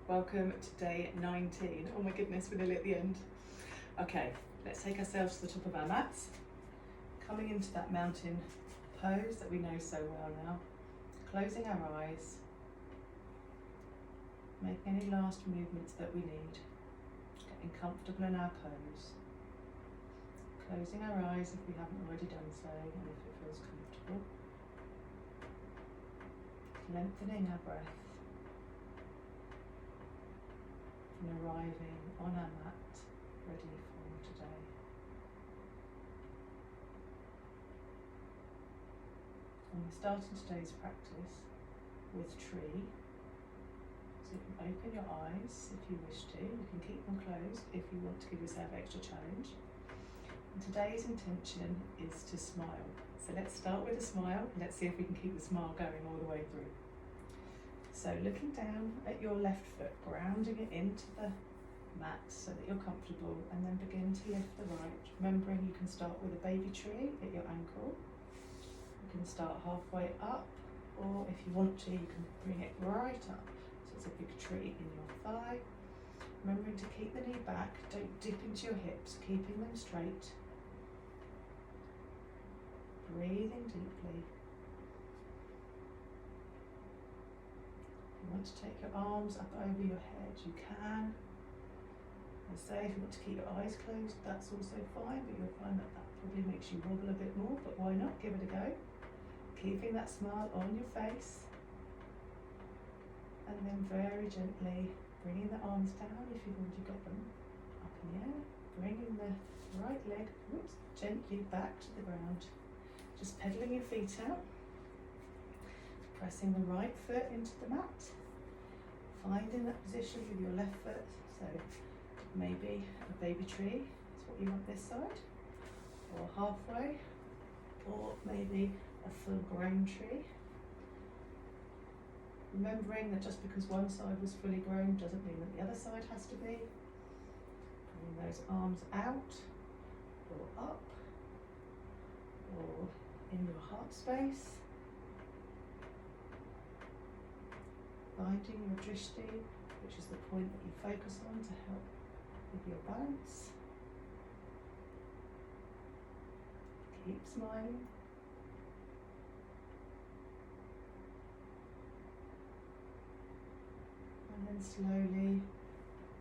Welcome to day 19. Oh my goodness, we're nearly at the end. Okay, let's take ourselves to the top of our mats. Coming into that mountain pose that we know so well now. Closing our eyes. Making any last movements that we need. Getting comfortable in our pose. Closing our eyes if we haven't already done so and if it feels comfortable. Lengthening our breath. And arriving on our mat, ready for today. And we're starting today's practice with tree. So you can open your eyes if you wish to. You can keep them closed if you want to give yourself extra challenge. And today's intention is to smile. So let's start with a smile. Let's see if we can keep the smile going all the way through. So looking down at your left foot, grounding it into the mat so that you're comfortable, and then begin to lift the right. Remembering you can start with a baby tree at your ankle. You can start halfway up, or if you want to, you can bring it right up. So it's a big tree in your thigh. Remembering to keep the knee back, don't dip into your hips, keeping them straight. Breathing deeply. If you want to take your arms up over your head, you can. I say if you want to keep your eyes closed, that's also fine, but you'll find that that probably makes you wobble a bit more, but why not? Give it a go. Keeping that smile on your face. And then very gently bringing the arms down if you've already got them up in the air. Bringing the right leg, gently back to the ground. Just pedaling your feet out. Pressing the right foot into the mat. Finding that position with your left foot. So maybe a baby tree is what you want this side. Or halfway. Or maybe a full grown tree. Remembering that just because one side was fully grown doesn't mean that the other side has to be. Bring those arms out or up or in your heart space. Finding your drishti, which is the point that you focus on to help with your balance. Keep smiling. And then slowly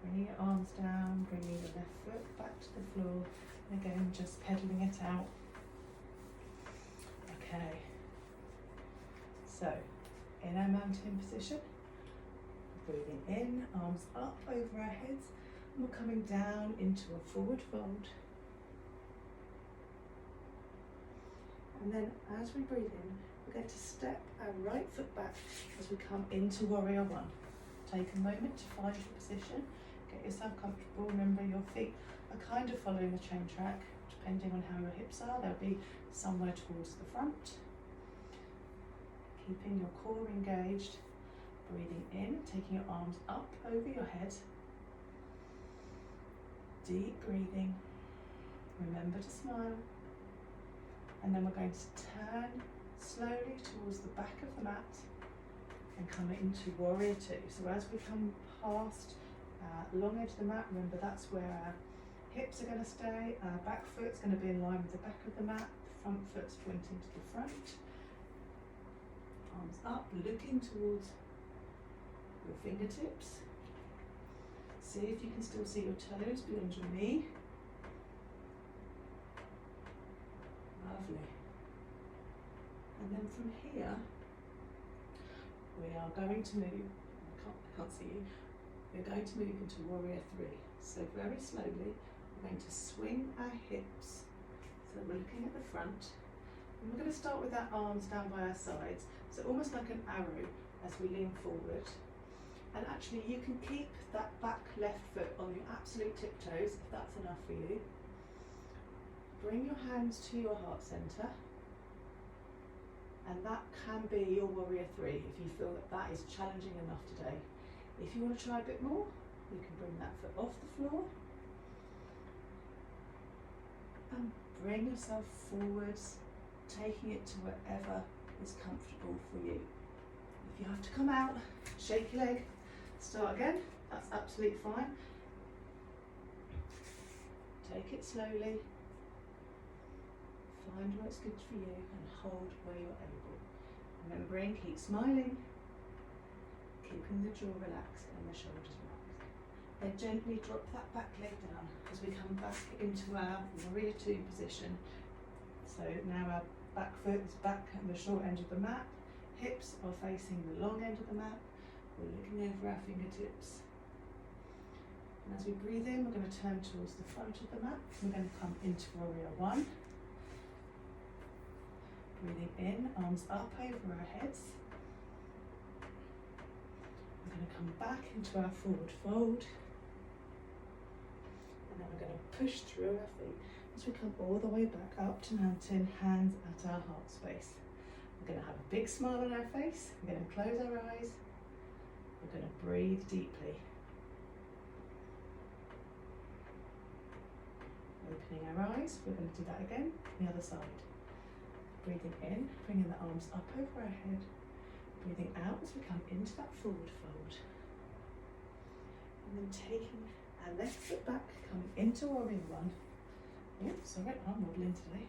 bringing your arms down, bringing the left foot back to the floor. And again, just pedaling it out. Okay. So, in our mountain position, breathing in, arms up over our heads, and we're coming down into a forward fold. And then as we breathe in, we're going to step our right foot back as we come into Warrior One. Take a moment to find your position, get yourself comfortable. Remember your feet are kind of following the chain track, depending on how your hips are. They'll be somewhere towards the front. Keeping your core engaged. Breathing in, taking your arms up over your head. Deep breathing. Remember to smile. And then we're going to turn slowly towards the back of the mat and come into Warrior Two. So as we come past long edge of the mat, remember that's where our hips are going to stay. Our back foot's going to be in line with the back of the mat. The front foot's pointing to the front. Arms up, looking towards your fingertips. See if you can still see your toes beyond your knee. Lovely. And then from here, we are going to move, I can't see you, we're going to move into Warrior Three. So very slowly, we're going to swing our hips. So we're looking at the front. And we're going to start with our arms down by our sides. So almost like an arrow as we lean forward. And actually you can keep that back left foot on your absolute tiptoes if that's enough for you. Bring your hands to your heart centre, and that can be your Warrior Three if you feel that that is challenging enough today. If you want to try a bit more, you can bring that foot off the floor and bring yourself forwards, taking it to wherever is comfortable for you. If you have to come out, shake your leg, Start again, that's absolutely fine. Take it slowly, find what's good for you and hold where you're able. Remembering, keep smiling, keeping the jaw relaxed and the shoulders relaxed. Then gently drop that back leg down as we come back into our warrior two position. So now our back foot is back at the short end of the mat, hips are facing the long end of the mat, we're looking over our fingertips. And as we breathe in, we're going to turn towards the front of the mat. We're going to come into warrior one. Breathing in, arms up over our heads. We're going to come back into our forward fold. And then we're going to push through our feet as we come all the way back up to mountain, hands at our heart space. We're going to have a big smile on our face. We're going to close our eyes. We're going to breathe deeply. Opening our eyes, we're going to do that again, the other side. Breathing in, bringing the arms up over our head. Breathing out as we come into that forward fold. And then taking our left foot back, coming into warrior one. Oh, sorry, I'm wobbling today.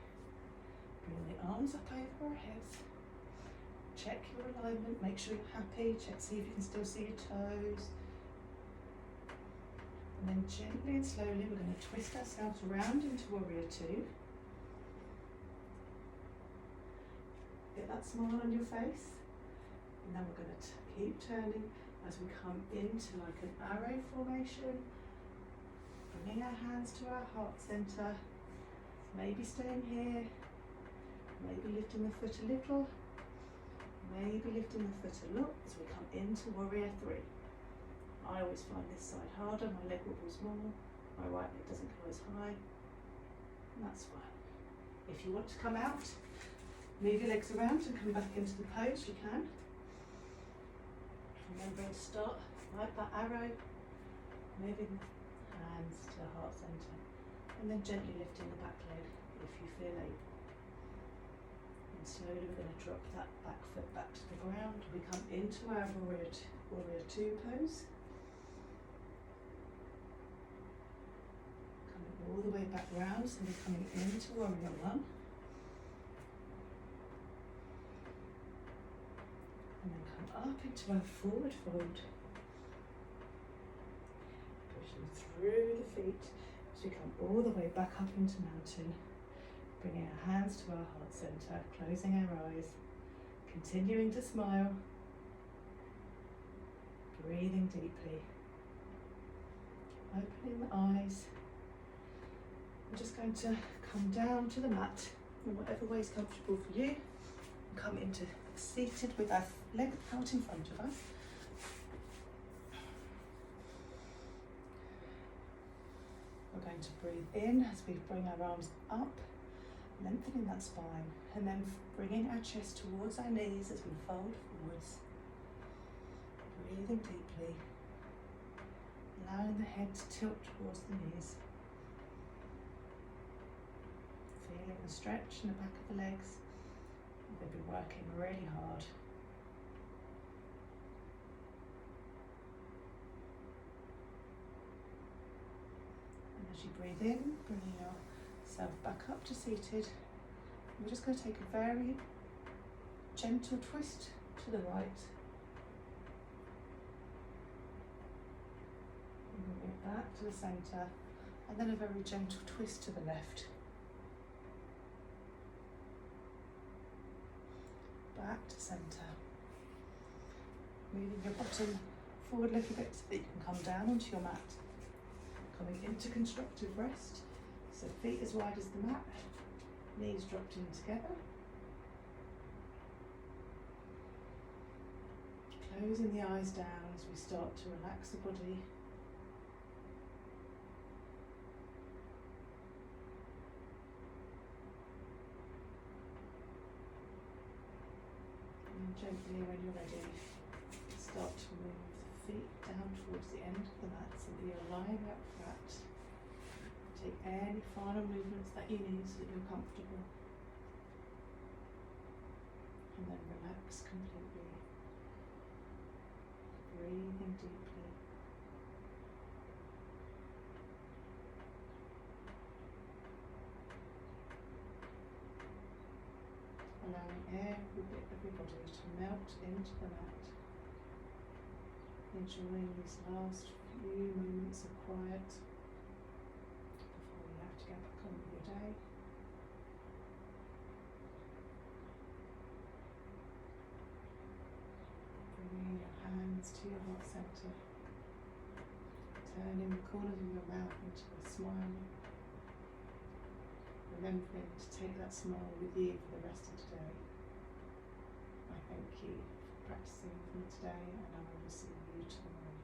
Bring the arms up over our heads. Check your alignment, make sure you're happy, see if you can still see your toes. And then gently and slowly we're going to twist ourselves around into warrior two. Get that smile on your face. And then we're going to keep turning as we come into like an arrow formation. Bringing our hands to our heart center. Maybe staying here. Maybe lifting the foot a little. Maybe lifting the foot a lot as we come into warrior three. I always find this side harder, my leg wobbles more, my right leg doesn't go as high, and that's fine. If you want to come out, move your legs around and come back into the pose, you can. Remembering to start like that arrow, moving hands to the heart centre, and then gently lifting the back leg if you feel able. And slowly we're going to drop that back foot back to the ground. We come into our warrior two pose. All the way back round, so we're coming into warrior one. And then come up into our forward fold. Pushing through the feet as we come all the way back up into mountain. Bringing our hands to our heart centre, closing our eyes, continuing to smile. Breathing deeply. Opening the eyes. We're just going to come down to the mat in whatever way is comfortable for you. Come into seated with our leg out in front of us. We're going to breathe in as we bring our arms up, lengthening that spine, and then bringing our chest towards our knees as we fold forwards. Breathing deeply, allowing the head to tilt towards the knees. Feeling the stretch in the back of the legs. They've been working really hard. And as you breathe in, bringing yourself back up to seated, we're just going to take a very gentle twist to the right. Bring it back to the centre, and then a very gentle twist to the left. Back to centre. Moving your bottom forward a little bit so that you can come down onto your mat. Coming into constructive rest. So feet as wide as the mat, knees dropped in together. Closing the eyes down as we start to relax the body. Gently, when you're ready, start to move the feet down towards the end of the mat so that you're lying up flat. Take any final movements that you need so that you're comfortable. And then relax completely. Breathing deeply. allowing every bit of your body to melt into the mat. Enjoying these last few moments of quiet before you have to get back on with your day. Bringing your hands to your heart centre. Turning the corners of your mouth into a smile. Remembering to take that smile with you for the rest of today. I thank you for practicing with me today, and I will see you tomorrow.